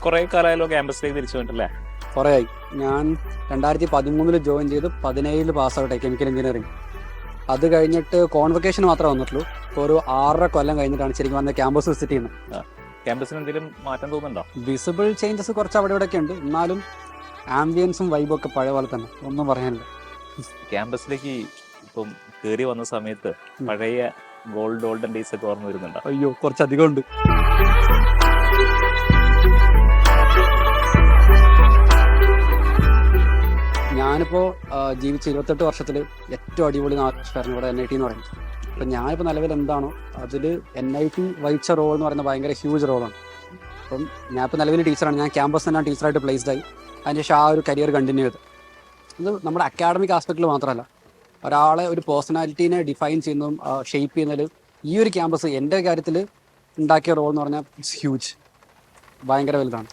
കുറെ കാലമായാലോ ക്യാമ്പസിലേക്ക് തിരിച്ചു വന്നിട്ടല്ലേ? കുറേ ആയി. ഞാൻ 2013 ജോയിൻ ചെയ്ത് 2017 പാസ് ഔട്ടായി കെമിക്കൽ എഞ്ചിനീയറിംഗ്. അത് കഴിഞ്ഞിട്ട് കോൺവൊക്കേഷൻ മാത്രമേ വന്നിട്ടുള്ളൂ. ഇപ്പോൾ ഒരു 6.5 കൊല്ലം കഴിഞ്ഞിട്ടാണ് ശരിക്കും വന്ന ക്യാമ്പസ് വിസിറ്റ് ചെയ്യുന്നത്. ക്യാമ്പസിന് എന്തെങ്കിലും മാറ്റം തോന്നുന്നുണ്ടോ? വിസിബിൾ ചേഞ്ചസ് കുറച്ച് അവിടെ ഇവിടെ ഒക്കെ ഉണ്ട്, എന്നാലും ആംബിയൻസും വൈബും ഒക്കെ പഴയ പോലെ തന്നെ, ഒന്നും പറയാനില്ല. ക്യാമ്പസിലേക്ക് ഇപ്പം കയറി വന്ന സമയത്ത് പഴയ ഗോൾഡൻ ഡേയ്സ് ഒക്കെ ഓർമ്മ വരുന്നുണ്ടോ? അയ്യോ, കുറച്ചധികം ഉണ്ട്. ഞാനിപ്പോൾ ജീവിച്ച 28 വർഷത്തിൽ ഏറ്റവും അടിപൊളി ആഘോഷമായിരുന്നു ഇവിടെ NIT എന്ന് പറയുന്നത്. അപ്പം ഞാനിപ്പോൾ നിലവിൽ എന്താണോ അതിൽ NIT വഹിച്ച റോൾ എന്ന് പറയുന്നത് ഭയങ്കര ഹ്യൂജ് റോളാണ്. അപ്പം ഞാനിപ്പോൾ നിലവിൽ ടീച്ചറാണ്. ഞാൻ ക്യാമ്പസ് തന്നെ ടീച്ചറായിട്ട് പ്ലേസ്ഡ് ആയി. അതിനുശേഷം ആ ഒരു കരിയർ കണ്ടിന്യൂ ചെയ്ത്. ഇത് നമ്മുടെ അക്കാഡമിക് ആസ്പെക്റ്റിൽ മാത്രമല്ല, ഒരാളെ ഒരു പേഴ്സണാലിറ്റീനെ ഡിഫൈൻ ചെയ്യുന്നതും ഷെയ്പ്പ് ചെയ്യുന്നതിൽ ഈ ഒരു ക്യാമ്പസ് എൻ്റെ കാര്യത്തിൽ ഉണ്ടാക്കിയ റോൾ എന്ന് പറഞ്ഞാൽ ഇറ്റ്സ് ഹ്യൂജ്, ഭയങ്കര വലുതാണ്.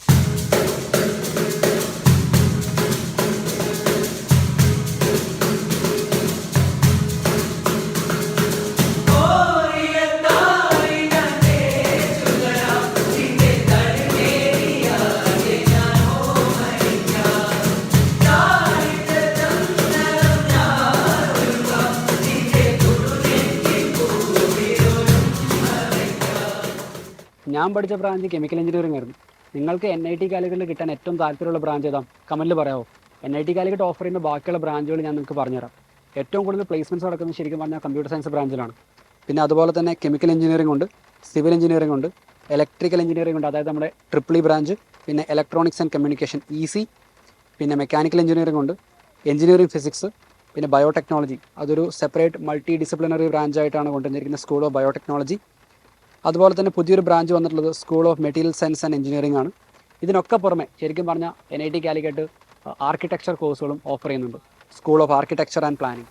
ഞാൻ പഠിച്ച ബ്രാഞ്ച് കെമിക്കൽ എഞ്ചിനീയറിംഗ് ആയിരുന്നു. നിങ്ങൾക്ക് NIT കാലിക്കറ്റിൽ കിട്ടാൻ ഏറ്റവും താല്പര്യമുള്ള ബ്രാഞ്ച് ഏതാ? കമൻറ്റിൽ പറയാമോ? NIT കാലിക്കറ്റ് ഓഫർ ചെയ്യുന്ന ബാക്കിയുള്ള ബ്രാഞ്ചുകൾ ഞാൻ നിങ്ങൾക്ക് പറഞ്ഞുതരാം. ഏറ്റവും കൂടുതൽ പ്ലേസ്മെൻറ്റ്സ് നടക്കുന്നത് ശരിക്കും പറഞ്ഞാൽ കമ്പ്യൂട്ടർ സയൻസ് ബ്രാഞ്ചിലാണ്. പിന്നെ അതുപോലെ തന്നെ കെമിക്കൽ എഞ്ചിനീയറിംഗ് ഉണ്ട്, സിവിൽ എഞ്ചിനീയറിംഗ് ഉണ്ട്, ഇലക്ട്രിക്കൽ എഞ്ചിനീയറിംഗ് ഉണ്ട്, അതായത് നമ്മുടെ EEE ബ്രാഞ്ച്, പിന്നെ ഇലക്ട്രോണിക്സ് ആൻഡ് കമ്മ്യൂണിക്കേഷൻ EC, പിന്നെ മെക്കാനിക്കൽ എഞ്ചിനീയറിംഗ് ഉണ്ട്, എഞ്ചിനീയറിംഗ് ഫിസിക്സ്, പിന്നെ ബയോടെക്നോളജി. അതൊരു സെപ്പറേറ്റ് മൾട്ടി ഡിസിപ്ലിനറി ബ്രാഞ്ചായിട്ടാണ് കൊണ്ടുവന്നിരിക്കുന്നത്, സ്കൂൾ ഓഫ് ബയോടെക്നോളജി. അതുപോലെ തന്നെ പുതിയൊരു ബ്രാഞ്ച് വന്നിട്ടുള്ളത് school of material science and engineering ആണ്. ഇതിനൊക്കെ പുറമെ ശരിക്കും പറഞ്ഞാൽ NIT കാലിക്കറ്റ് ആർക്കിടെക്ചർ കോഴ്സുകളും ഓഫർ ചെയ്യുന്നുണ്ട്, school of architecture and planning.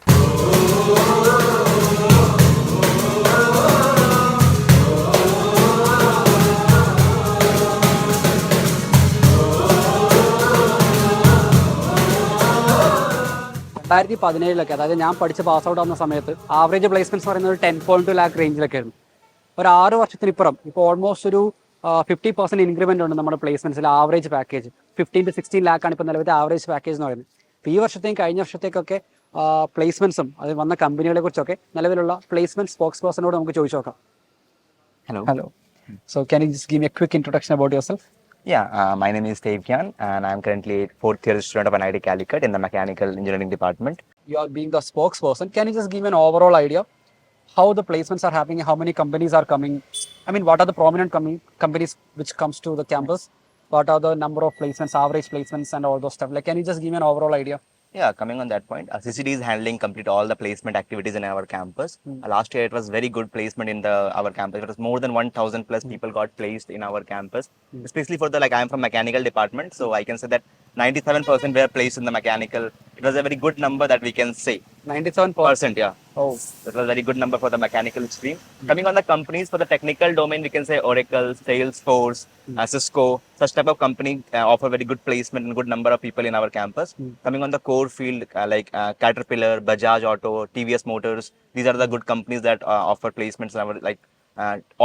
രണ്ടായിരത്തി 2017 അതായത് ഞാൻ പഠിച്ച് പാസ് ഔട്ട് ആവുന്ന സമയത്ത് ആവറേജ് പ്ലേസ്മെൻറ്റ്സ് പറയുന്നത് 10.2 lakh റേഞ്ചിലൊക്കെ ആയിരുന്നു. ഒരു 6 വർഷത്തിനിപ്പുറം ഇപ്പോൾ ഓൾമോസ്റ്റ് ഒരു 50% ഇൻക്രിമെൻ്റ് ഉണ്ട് നമ്മുടെ പ്ലേസ്മെൻറ്റ്സിൽ. ആവറേജ് പാക്കേജ് 15 to 16 lakh ആണ് ഇപ്പോൾ നിലവിലത്തെ ആവറേജ് പാക്കേജ് എന്ന് പറയുന്നത്. ഇപ്പോൾ ഈ വർഷത്തെയും കഴിഞ്ഞ വർഷത്തേക്കൊക്കെ പ്ലേസ്മെൻറ്റ്സും അത് വന്ന കമ്പനികളെ കുറിച്ചൊക്കെ നിലവിലുള്ള പ്ലേസ്മെൻറ്റ് സ്പോക്സ് പേഴ്സണോട് നമുക്ക് ചോദിച്ചു നോക്കാം. Hello. So can you just give me a quick introduction about yourself? Yeah, my name is KEAM and I'm currently a 4th year student of NIT Calicut in the mechanical engineering department. You are being the spokesperson. Can you just give me an overall idea how the placements are happening, how many companies are coming? I mean, what are the prominent companies which comes to the campus? What are the number of placements, average placements and all those stuff? Like, can you just give me an overall idea? Yeah, coming on that point, CCD is handling complete all the placement activities in our campus. Last year it was very good placement in our campus. It was more than 1,000 plus people got placed in our campus. Especially for I am from mechanical department, so I can say that 97% were placed in the mechanical. It was a very good number that we can say. 97%? Yeah. Oh. That was a very good number for the mechanical stream. Coming on the companies, for the technical domain, we can say Oracle, Salesforce, Cisco, such type of company offer very good placement and good number of people in our campus. Coming on the core field, like Caterpillar, Bajaj Auto, TVS Motors, these are the good companies that offer placements in our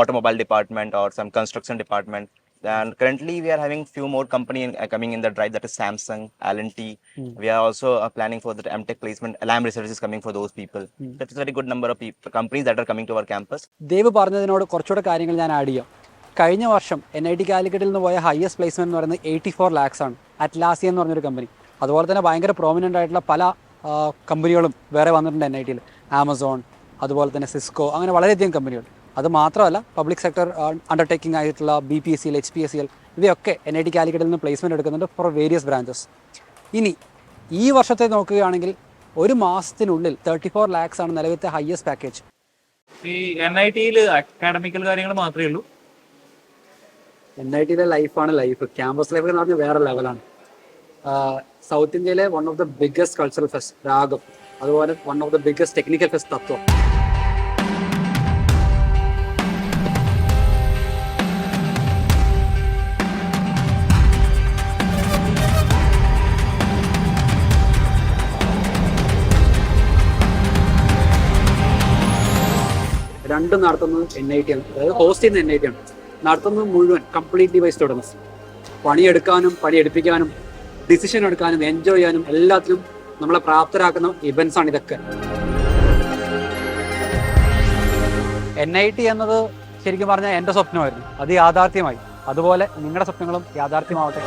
automobile department or some construction department. And currently we are having few more company coming in the drive, that is Samsung, L&T. We are also planning for the MTech placement. Lam Research is coming for those people. That is a very good number of companies that are coming to our campus. Dev പറഞ്ഞതിനോട് കുറച്ചുകൂടെ കാര്യങ്ങൾ ഞാൻ add ചെയ്യാം. കഴിഞ്ഞ വർഷം NIT കാലിക്കറ്റിൽ നിന്ന് പോയ highest placement എന്ന് പറയുന്നത് 84 lakhs ആണ്. അറ്റ്ലാസിയ എന്ന് പറഞ്ഞൊരു കമ്പനി. അതുപോലെ തന്നെ ഭയങ്കര പ്രോമിനൻ്റ് ആയിട്ടുള്ള പല കമ്പനികളും വേറെ വന്നിട്ടുണ്ട് NIT യിൽ. ആമസോൺ, അതുപോലെ തന്നെ സിസ്കോ, അങ്ങനെ വളരെയധികം കമ്പനികൾ. അത് മാത്രമല്ല പബ്ലിക് സെക്ടർ അണ്ടർടേക്കിംഗ് ആയിട്ടുള്ള BPSCL, HPSCL ഇവയൊക്കെ NIT കാലിക്കറ്റിൽ നിന്ന് പ്ലേസ്മെൻറ്റ് എടുക്കുന്നുണ്ട് ഫോർ വേരിയസ് ബ്രാഞ്ചസ്. ഇനി ഈ വർഷത്തെ നോക്കുകയാണെങ്കിൽ ഒരു മാസത്തിനുള്ളിൽ 34 lakhs ആണ് നിലവിലത്തെ ഹയസ്റ്റ് പാക്കേജ്. ഈ NIT-യിൽ അക്കാഡമിക്കൽ കാര്യങ്ങൾ മാത്രമേ ഉള്ളൂ? NIT-യിലെ ലൈഫാണ് ലൈഫ്. ക്യാമ്പസ് ലൈഫ് എന്ന് പറഞ്ഞാൽ വേറെ ലെവലാണ്. സൗത്ത് ഇന്ത്യയിലെ one of the biggest cultural fest രാഗം, അതുപോലെ one of the biggest technical fest തത്വം. രണ്ടും നടത്തുന്നത് NIT ആണ്, അതായത് ഹോസ്റ്റ് ചെയ്യുന്ന NIT ആണ്. നടത്തുന്നത് മുഴുവൻ കംപ്ലീറ്റ്ലി ബൈ സ്റ്റുഡൻസ്. പണിയെടുക്കാനും പണിയെടുപ്പിക്കാനും ഡിസിഷൻ എടുക്കാനും എൻജോയ് ചെയ്യാനും എല്ലാത്തിനും നമ്മളെ പ്രാപ്തരാക്കുന്ന ഇവന്റ്സ് ആണ് ഇതൊക്കെ. NIT എന്നത് ശരിക്കും പറഞ്ഞാൽ എൻ്റെ സ്വപ്നമായിരുന്നു, അത് യാഥാർത്ഥ്യമായി. അതുപോലെ നിങ്ങളുടെ സ്വപ്നങ്ങളും യാഥാർത്ഥ്യമാവട്ടെ.